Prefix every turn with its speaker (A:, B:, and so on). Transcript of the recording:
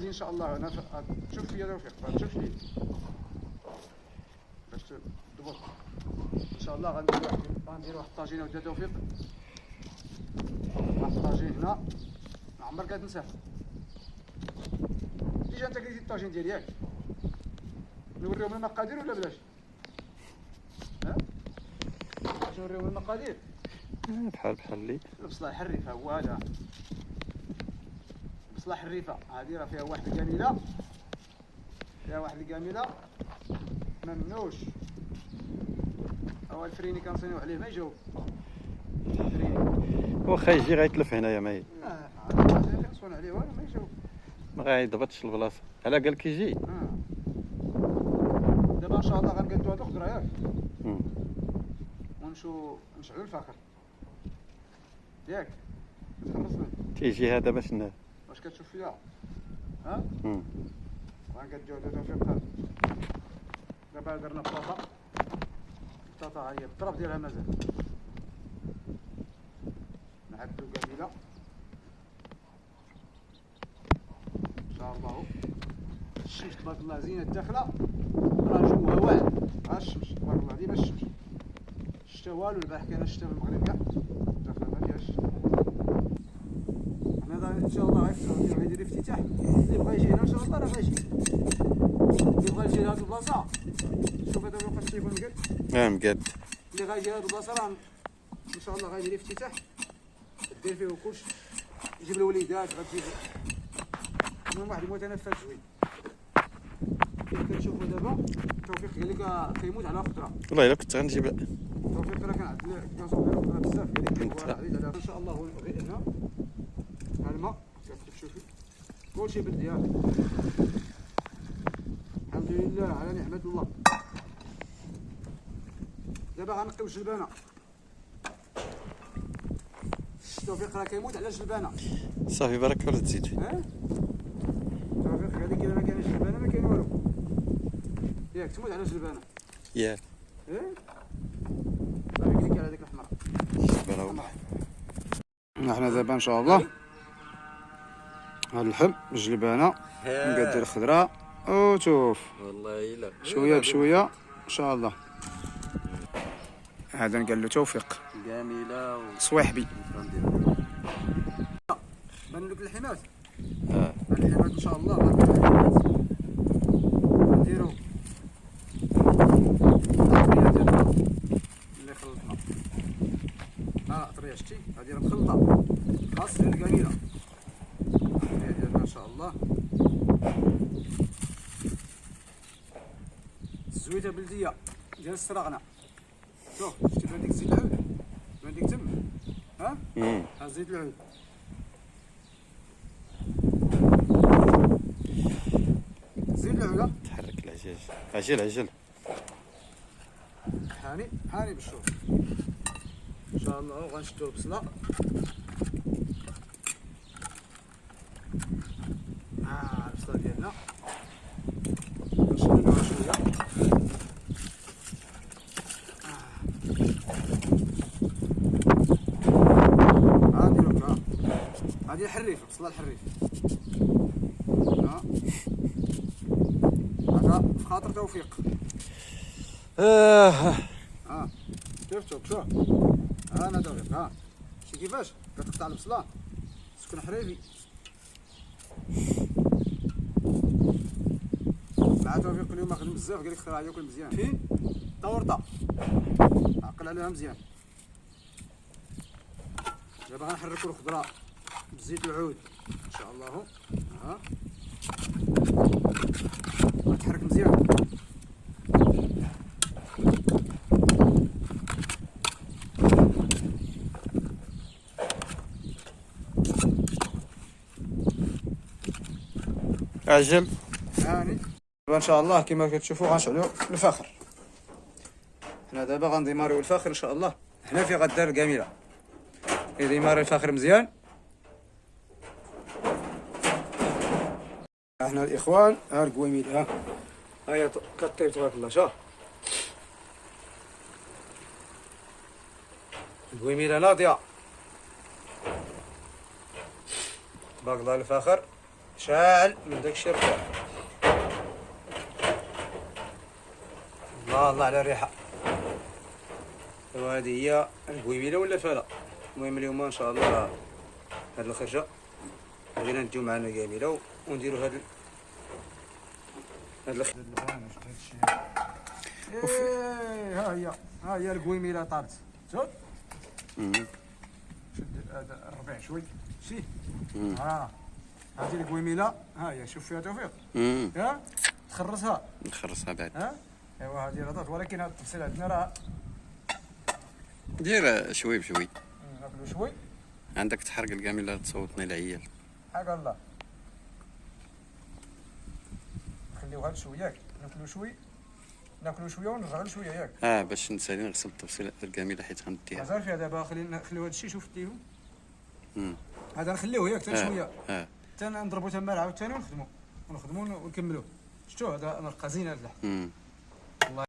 A: ان شاء الله. انا تشوف فيا توفيق، تشوف لي باش تضبط ان شاء الله. غندير واحد الطاجين ودي توفيق، واحد الطاجين هنا ما عمرك تنساه. ديجا انت كليتي الطاجين ديالي ياك؟ نوريهم المقادير ولا بلاش؟ ها باش نوريهم المقادير
B: بحال لي
A: البصله الحريفه. هو هذا البصله الحريفه، هذه راه فيها واحد الكامله، فيها واحد الكامله ممنوش. هو الفريني كنصينيو عليه ما يجاوب. الفريني
B: واخا يجي غيتلف هنايا ما
A: كنصون عليه والو ما يجاوب،
B: ما غايضبطش البلاصه. على قال كيجي
A: دابا ان شاء الله غنقادو هادو خضره ياك، ونشعلو الفاخر ياك، تخلصنا.
B: تيجي هذا باش
A: واش كتشوف فيها؟ ها غنقادو هادو توفيق. دابا درنا بطاطا ها هي الطرف ديالها مازال، نعدلو كامله ان شاء الله. الشمس تبارك الله زينه داخله، راه جوها واعر. ها الشمس تبارك الله ديما الشمس. الشتا والو، البارح كان الشتا في المغرب كاع، داخله ما فيهاش. حنا ان شاء الله غيدير الافتتاح. اللي بغا يجي هنا ان شاء الله راه غيجي، اللي بغا يجي لهاد البلاصه. شوف هذا وقت التليفون مقاد
B: مقاد.
A: اللي غيجي لهاد البلاصه راه ان شاء الله غيدير الافتتاح، دير فيه كلشي، يجيب الوليدات، غتجيب المهم واحد المتنفس زوين. كنشوفو دابا توفيق قال لك كيموت على خضره.
B: والله الا كنت غنجيب
A: توفيق راه كنعدل كنصوب خضره بزاف، قال لك هو عزيز عليها ان شاء الله. هو غير هنا ها الماء كتشوفي كلشي بالديال. الحمد لله على نعمة الله. دابا غنقيو الجلبانه. توفيق راه كيموت على الجلبانه.
B: صافي بارك ولا تزيد.
A: توفيق قال لك الا ما كانش الجلبانه ما كاين والو ياك، تموت على الجلبانه.
B: ياك
A: بارك لك على هذيك الحمراء.
B: الجلبانه
A: حنا دابا ان شاء الله هاد اللحم الجلبانه نقدر الخضره وشوف
B: والله الا
A: شويه بشويه ان شاء الله. هذا قال له توفيق
B: جميله
A: صويحبي. بان لك الحمات. الحمات ان شاء الله غنديرو الطريه ديالنا اللي خلطنا. الطريه شتي هذه راه مخلطه خاص ديال كامله. الطريه ديالنا ان شاء الله الزويته بلديه ديال السراغنه. شوف شتي بان ديك زيت العود، بان ديك تم ها زيت العود. زيت العود
B: تحرك العجاج. عجل
A: هاني بالشوف ان شاء الله. غنشدو البصله البصله ديالنا نشدوها شويه. نديرو هادي الحريفه، البصله الحريفه. هذا في خاطر توفيق. شوف انا توفيق. شتي كيفاش كتقطع البصله سكن حريفي مع توفيق. اليوم خدم بزاف، قال لك خير ياكل مزيان. فين طورطه عقل عليها مزيان. دابا غنحركو الخضره بزيت العود ان شاء الله. غتحرك مزيان.
B: عجل
A: هاني دابا ان شاء الله كما كتشوفوا غنشعلو الفاخر. حنا دابا غنديماريو الفاخر ان شاء الله. هنا في غدار كامله يديماري الفاخر مزيان. احنا الاخوان ها القويميد ها هي كطيب تبارك الله. شوف القويميده ناضيه تبارك الله. الفاخر شاعل من داك الشيء رفيع. الله الله على الريحه. وهذه هي البويميله ولا فلا. المهم اليوم ان شاء الله هاد الخرجه بغينا نديو معنا كامله ونديرو هاد الخرجه. ها هي البويميله طارت. شوف شد هذا الربيع شوي شي. هذه القويميله ها هي. شوف فيها توفيق. ها تخرصها
B: نخرصها بعد.
A: ها ايوا هذه راه ولكن هذا التفصيل عندنا راه
B: دير شوي بشوي.
A: ناكلو شوي.
B: عندك تحرق الكاميله تصوتني العيال.
A: حق الله نخليو هاد شويه ياك. ناكلو شويه ونرجعو شويه ياك.
B: باش نسالي نغسل التفصيل الكاميله حيت غنديها.
A: مازال فيها دابا. نخليو هاد الشيء. شوف ديرو هذا نخليوه ياك حتى شويه. حتى نضربو تما عاوتاني ونخدمو ونكملوه. شفتو هذا نرقى زين هاد اللحم.